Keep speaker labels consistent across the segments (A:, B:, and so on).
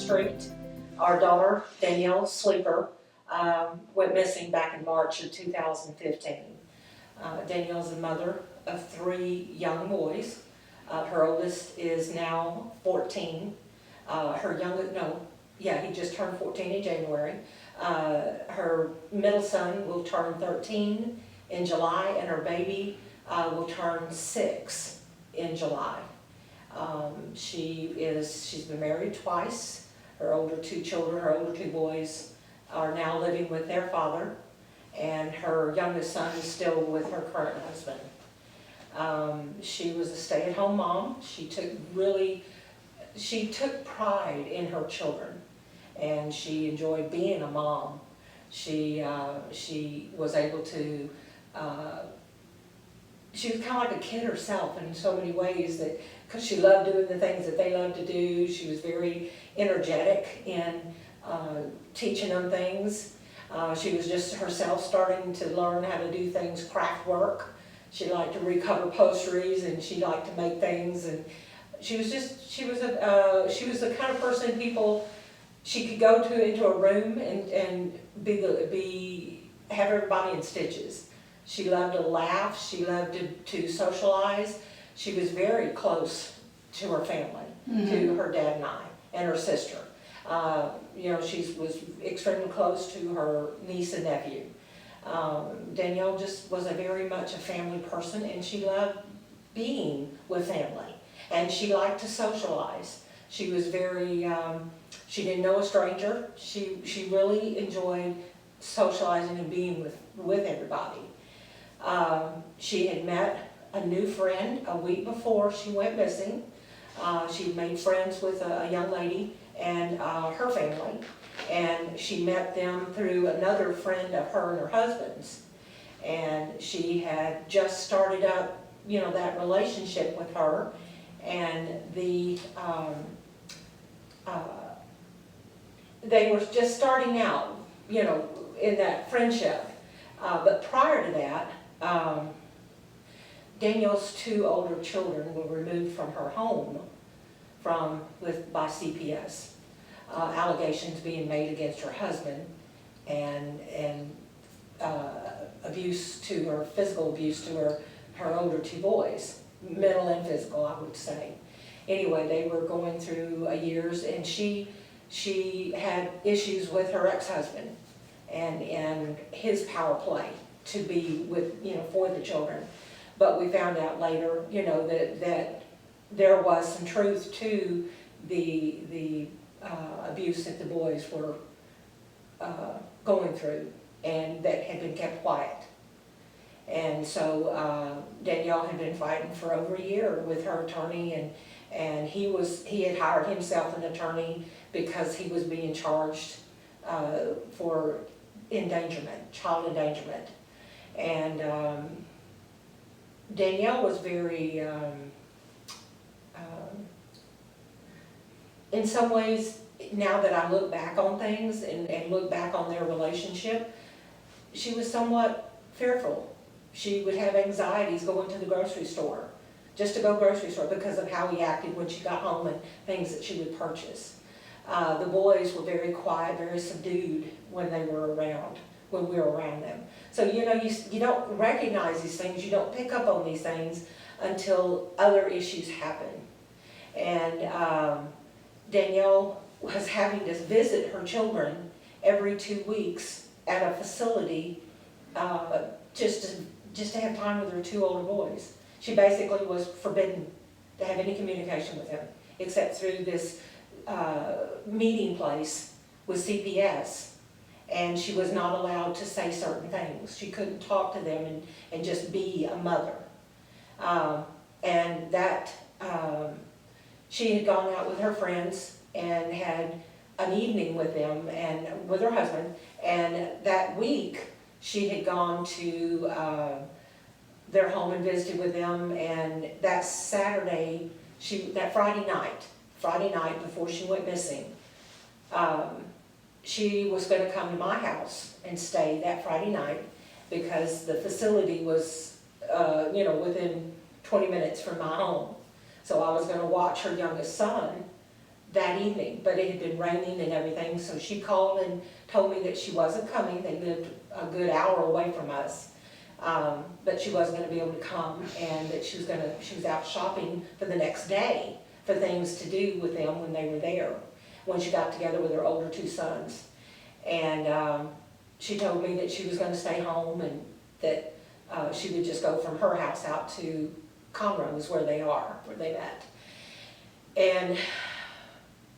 A: Street. Our daughter, Danielle Sleeper, went missing back in March of 2015. Danielle's the mother of 3 young boys. Her oldest is now 14. He just turned 14 in January. Her middle son will turn 13 in July, and her baby will turn 6 in July. She's been married twice. Her older 2 boys are now living with their father, and her youngest son is still with her current husband. She was a stay-at-home mom. She took pride in her children, and she enjoyed being a mom. She was able to, she was kind of like a kid herself in so many ways, because she loved doing the things that they loved to do. She was very energetic in teaching them things. She was just herself starting to learn how to do things, craft work. She liked to recover posteries, and she liked to make things, and she was the kind of person she could go into a room and have everybody in stitches. She loved to laugh. She loved to socialize. She was very close to her family, to her dad and I, and her sister. She was extremely close to her niece and nephew. Danielle just was very much a family person, and she loved being with family, and she liked to socialize. She was she didn't know a stranger. She really enjoyed socializing and being with everybody. She had met a new friend a week before she went missing. She made friends with a young lady and her family, and she met them through another friend of her and her husband's, and she had just started up, that relationship with her, and they were just starting out, in that friendship. But prior to that, Danielle's 2 older children were removed from her home by CPS. Allegations being made against her husband, and physical abuse to her older 2 boys, mental and physical, I would say. Anyway, they were going through years, and she had issues with her ex-husband and his power play to be with, for the children. But we found out later, that there was some truth to the abuse that the boys were going through, and that had been kept quiet. And so Danielle had been fighting for over a year with her attorney, and he had hired himself an attorney because he was being charged for child endangerment. And Danielle was very, in some ways, now that I look back on things and look back on their relationship, she was somewhat fearful. She would have anxieties going to the grocery store, just to go grocery store, because of how he acted when she got home and things that she would purchase. The boys were very quiet, very subdued when we were around them. So, you don't recognize these things, you don't pick up on these things until other issues happen. And Danielle was having to visit her children every 2 weeks at a facility just to have time with her 2 older boys. She basically was forbidden to have any communication with him, except through this meeting place with CPS, and she was not allowed to say certain things. She couldn't talk to them and just be a mother. And that she had gone out with her friends and had an evening with them and with her husband, and that week she had gone to their home and visited with them, and that Friday night before she went missing, she was going to come to my house and stay that Friday night, because the facility was within 20 minutes from my home. So I was going to watch her youngest son that evening, but it had been raining and everything, so she called and told me that she wasn't coming. They lived a good hour away from us, but she wasn't gonna be able to come, and that she was out shopping for the next day for things to do with them when they were there, when she got together with her older two sons. And she told me that she was gonna stay home and that she would just go from her house out to Conroe's where they met. And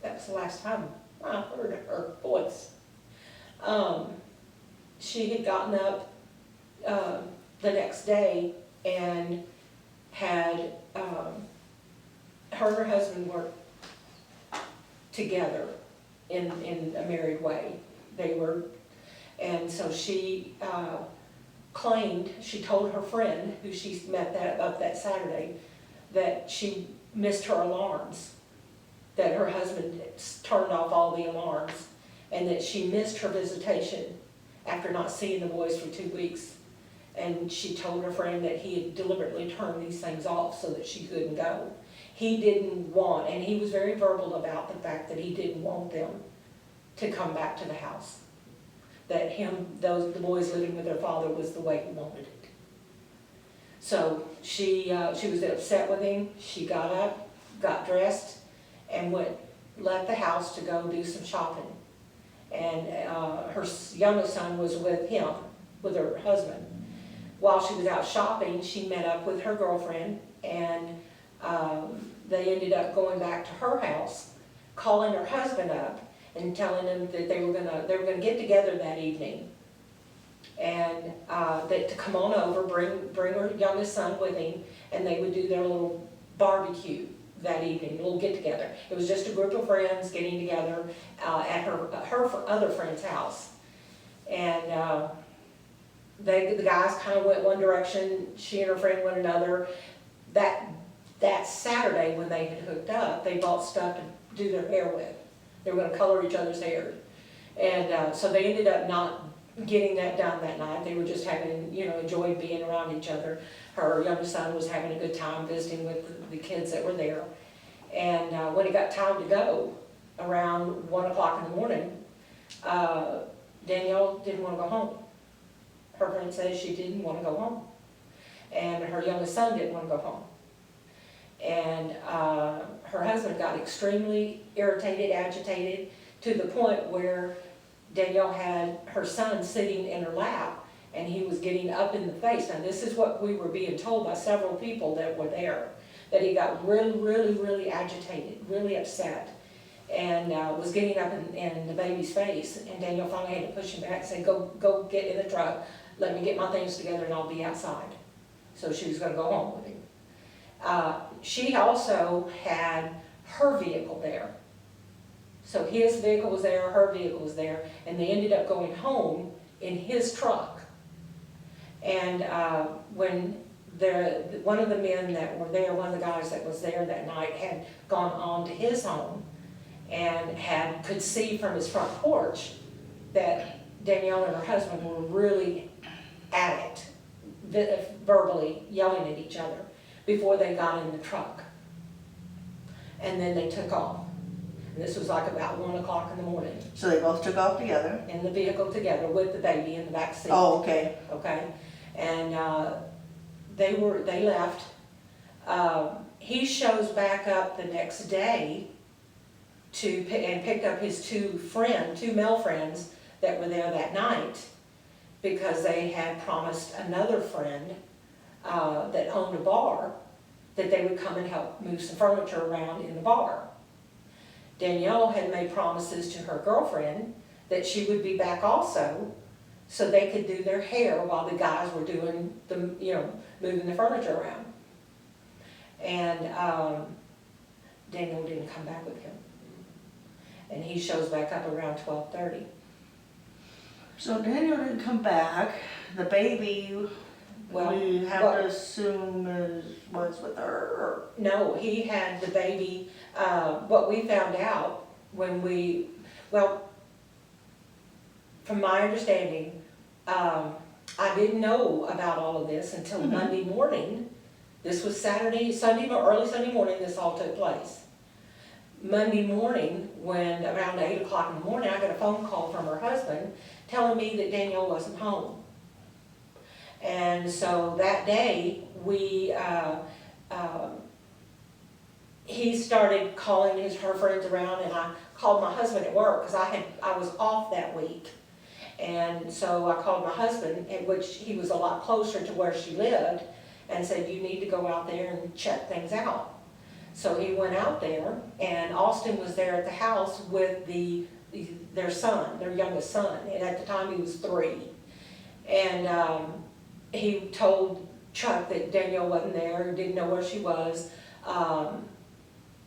A: that was the last time I heard her voice. She had gotten up the next day and had, her and her husband were together in a married way. And so she claimed, she told her friend, who she met up that Saturday, that she missed her alarms, that her husband turned off all the alarms, and that she missed her visitation after not seeing the boys for 2 weeks. And she told her friend that he had deliberately turned these things off so that she couldn't go. He didn't want, and he was very verbal about the fact that he didn't want them to come back to the house. That the boys living with their father was the way he wanted it. So she was upset with him. She got up, got dressed, and left the house to go do some shopping. And her youngest son was with him, with her husband. While she was out shopping, she met up with her girlfriend, and they ended up going back to her house, calling her husband up and telling him that they were gonna get together that evening, and that to come on over, bring her youngest son with him, and they would do their little barbecue that evening, a little get together. It was just a group of friends getting together at her other friend's house, and the guys kind of went one direction, she and her friend went another. That Saturday when they had hooked up, they bought stuff to do their hair with. They were going to color each other's hair, and so they ended up not getting that done that night. They were just having, enjoyed being around each other. Her youngest son was having a good time visiting with the kids that were there. And when it got time to go, around 1 o'clock in the morning, Danielle didn't want to go home. Her friend says she didn't want to go home. And her youngest son didn't want to go home. And her husband got extremely irritated, agitated, to the point where Danielle had her son sitting in her lap, and he was getting up in the face. Now this is what we were being told by several people that were there, that he got really, really, really agitated, really upset, and was getting up in the baby's face. And Danielle finally had to push him back and say, go get in the truck, let me get my things together and I'll be outside. So she was going to go home with him. She also had her vehicle there. So his vehicle was there, her vehicle was there, and they ended up going home in his truck. And when one of the men that were there, one of the guys that was there that night, had gone on to his home and could see from his front porch that Danielle and her husband were really at it, verbally yelling at each other before they got in the truck. And then they took off. And this was like about 1 o'clock in the morning.
B: So they both took off together?
A: In the vehicle together with the baby in the back seat.
B: Oh, okay.
A: Okay. And they left. He shows back up the next day and picked up his two male friends that were there that night, because they had promised another friend that owned a bar that they would come and help move some furniture around in the bar. Danielle had made promises to her girlfriend that she would be back also, so they could do their hair while the guys were doing moving the furniture around. And Danielle didn't come back with him. And he shows back up around 12:30.
B: So Danielle didn't come back. The baby, we have to assume was with her? Or?
A: No, he had the baby. What we found out when from my understanding, I didn't know about all of this until Monday morning. This was early Sunday morning this all took place. Monday morning, when around 8 o'clock in the morning, I got a phone call from her husband telling me that Danielle wasn't home. And so that day, he started calling her friends around, and I called my husband at work because I was off that week. And so I called my husband, in which he was a lot closer to where she lived, and said, you need to go out there and check things out. So he went out there, and Austin was there at the house with their son, their youngest son, and at the time he was 3. And he told Chuck that Danielle wasn't there, didn't know where she was.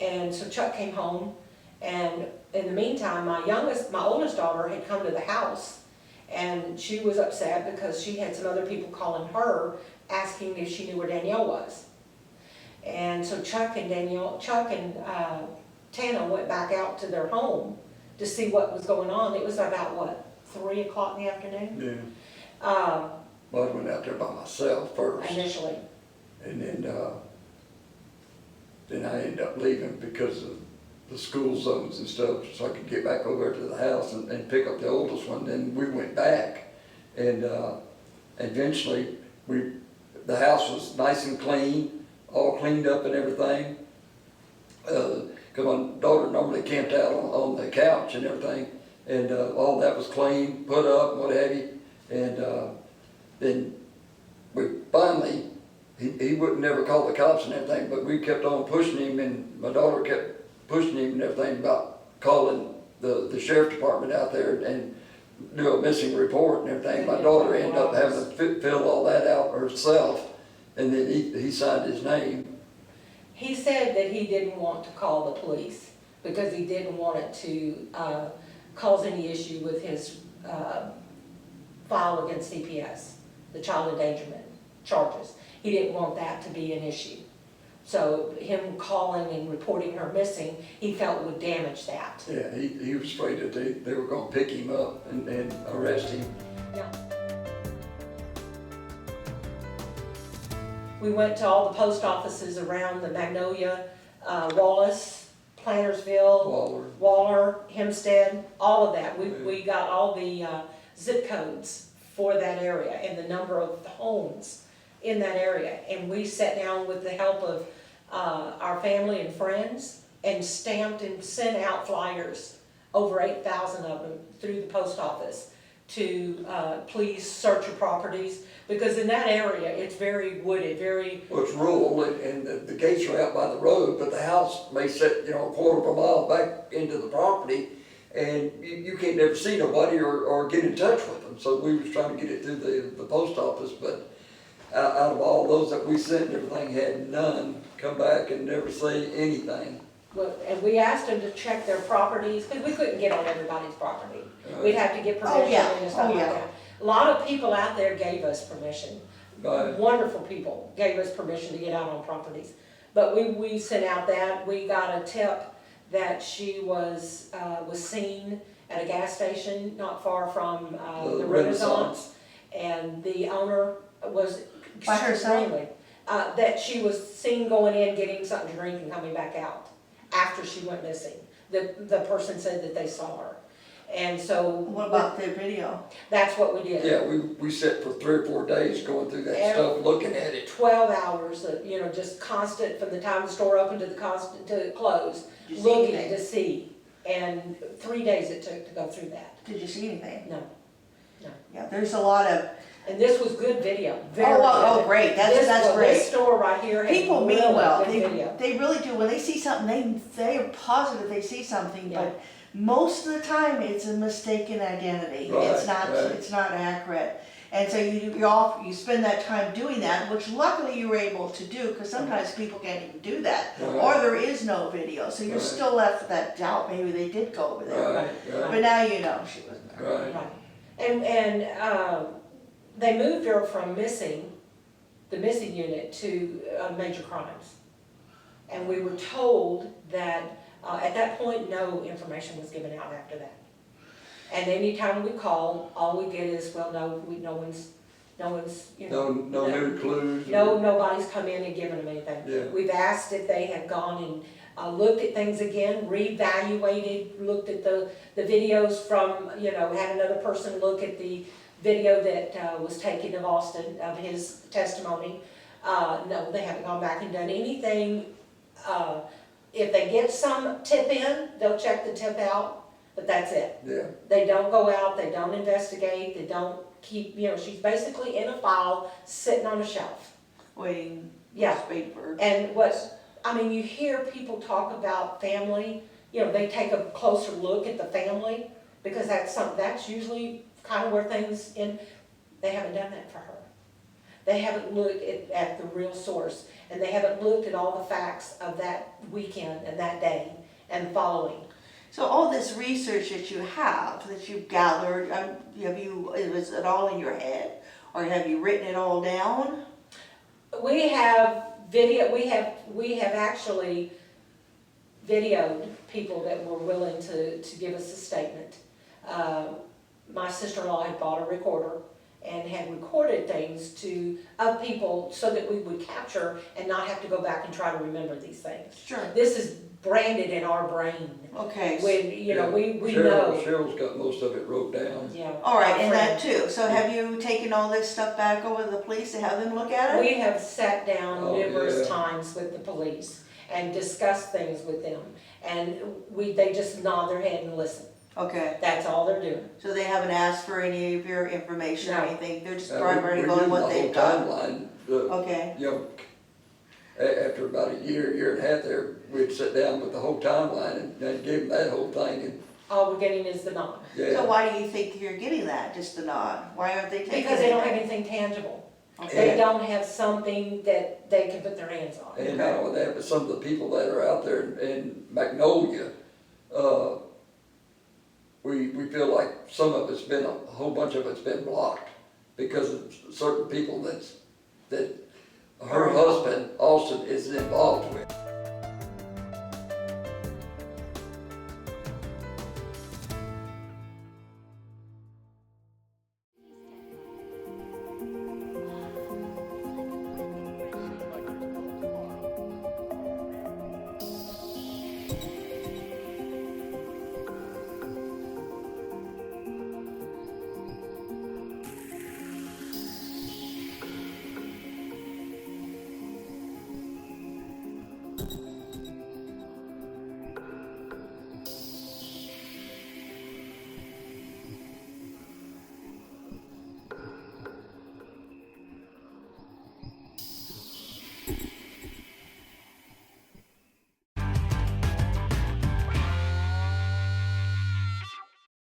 A: And so Chuck came home, and in the meantime, my oldest daughter had come to the house, and she was upset because she had some other people calling her, asking if she knew where Danielle was. And so Chuck and Tana went back out to their home to see what was going on. It was about, what, 3 o'clock in the afternoon?
C: Yeah. Well, I went out there by myself first.
A: Initially.
C: And then I ended up leaving because of the school zones and stuff, so I could get back over to the house and pick up the oldest one. Then we went back, and eventually the house was nice and clean, all cleaned up and everything. Because my daughter normally camped out on the couch and everything, and all that was clean, put up, and what have you. And then we finally, he would never call the cops and everything, but we kept on pushing him, and my daughter kept pushing him and everything about calling the sheriff department out there and do a missing report and everything. My daughter ended up having to fill all that out herself, and then he signed his name.
A: He said that he didn't want to call the police because he didn't want it to cause any issue with his file against CPS, the child endangerment charges. He didn't want that to be an issue. So him calling and reporting her missing, he felt would damage that.
C: Yeah, he was afraid that they were gonna pick him up and arrest him.
A: Yeah. We went to all the post offices around the Magnolia, Wallace, Plantersville, Waller, Hempstead, all of that. We got all the zip codes for that area and the number of homes in that area. And we sat down with the help of our family and friends and stamped and sent out flyers, over 8,000 of them, through the post office to please search your properties, because in that area it's very wooded, very...
C: Well, it's rural, and the gates are out by the road, but the house may sit, a quarter of a mile back into the property, and you can't never see nobody or get in touch with them. So we was trying to get it through the post office, but out of all those that we sent and everything, had none come back and never say anything.
A: Well, and we asked them to check their properties, because we couldn't get on everybody's property. We'd have to get permission and stuff like that. A lot of people out there gave us permission. Wonderful people gave us permission to get out on properties. But we sent out that. We got a tip that she was seen at a gas station not far from the Renaissance. And the owner was
B: By herself?
A: extremely, that she was seen going in, getting something to drink and coming back out after she went missing. The person said that they saw her. And so...
B: What about the video?
A: That's what we did.
C: Yeah, we sat for 3 or 4 days going through that stuff, looking at it.
A: 12 hours of, just constant, from the time the store opened to it closed, looking to see. And 3 days it took to go through that.
B: Did you see anything?
A: No.
B: Yeah, there's a lot of...
A: And this was good video. Very
B: Oh,
A: good.
B: great. That's great.
A: This store right here had
B: People mean
A: really
B: well.
A: good video.
B: They really do. When they see something, they are positive they see something,
A: Yeah.
B: but most of the time it's a mistaken identity.
C: Right,
B: It's not accurate. And so you spend that time doing that, which luckily you were able to do, because sometimes people can't even do that.
C: Right.
B: Or there is no video, so you're
C: Right.
B: still left with that doubt, maybe they did go over there.
C: Right,
B: But now you know she wasn't there.
C: right.
A: Right. And they moved her from the missing unit to major crimes. And we were told that at that point, no information was given out after that. And anytime we call, all we get is, well, no one's,
C: No new clues.
A: nobody's come in and given them anything.
C: Yeah.
A: We've asked if they have gone looked at things again, reevaluated, looked at the videos from, had another person look at the video that was taken of Austin, of his testimony. No, they haven't gone back and done anything. If they get some tip in, they'll check the tip out, but that's it.
C: Yeah.
A: They don't go out, they don't investigate, they don't keep, she's basically in a file, sitting on a shelf.
B: Waiting.
A: Yeah.
B: Waiting for.
A: And you hear people talk about family, they take a closer look at the family, because that's usually kind of where things they haven't done that for her. They haven't looked at the real source, and they haven't looked at all the facts of that weekend and that day and following.
B: So all this research that you've gathered, is it all in your head, or have you written it all down?
A: We have actually videoed people that were willing to give us a statement. My sister-in-law had bought a recorder and had recorded things of people so that we would capture and not have to go back and try to remember these things.
B: Sure.
A: This is branded in our brain.
B: Okay.
A: When, we know.
C: Cheryl's got most of it wrote down.
A: Yeah.
B: All right, and that too. So have you taken all this stuff back over to the police to have them look at it?
A: We have sat down numerous
C: yeah.
A: times with the police and discussed things with them. And they just nod their head and listen.
B: Okay.
A: That's all they're doing.
B: So they haven't asked for any of your information or
A: No.
B: anything? They're just
C: We
B: primarily
C: give
B: going
C: them
B: what
C: the
B: they've
C: whole
B: done?
C: timeline.
B: Okay.
C: After about a year and a half there, we'd sit down with the whole timeline and give them that whole thing. And
A: All we're getting is the nod.
C: yeah.
B: So why do you think you're getting that, just the nod? Why aren't they taking it?
A: Because they don't have anything tangible.
B: Okay.
A: They don't have something that they can put their hands on.
C: And not only that, but some of the people that are out there in Magnolia, we feel like some of it's been, a whole bunch of it's been blocked because of certain people that her husband, Austin, is involved with.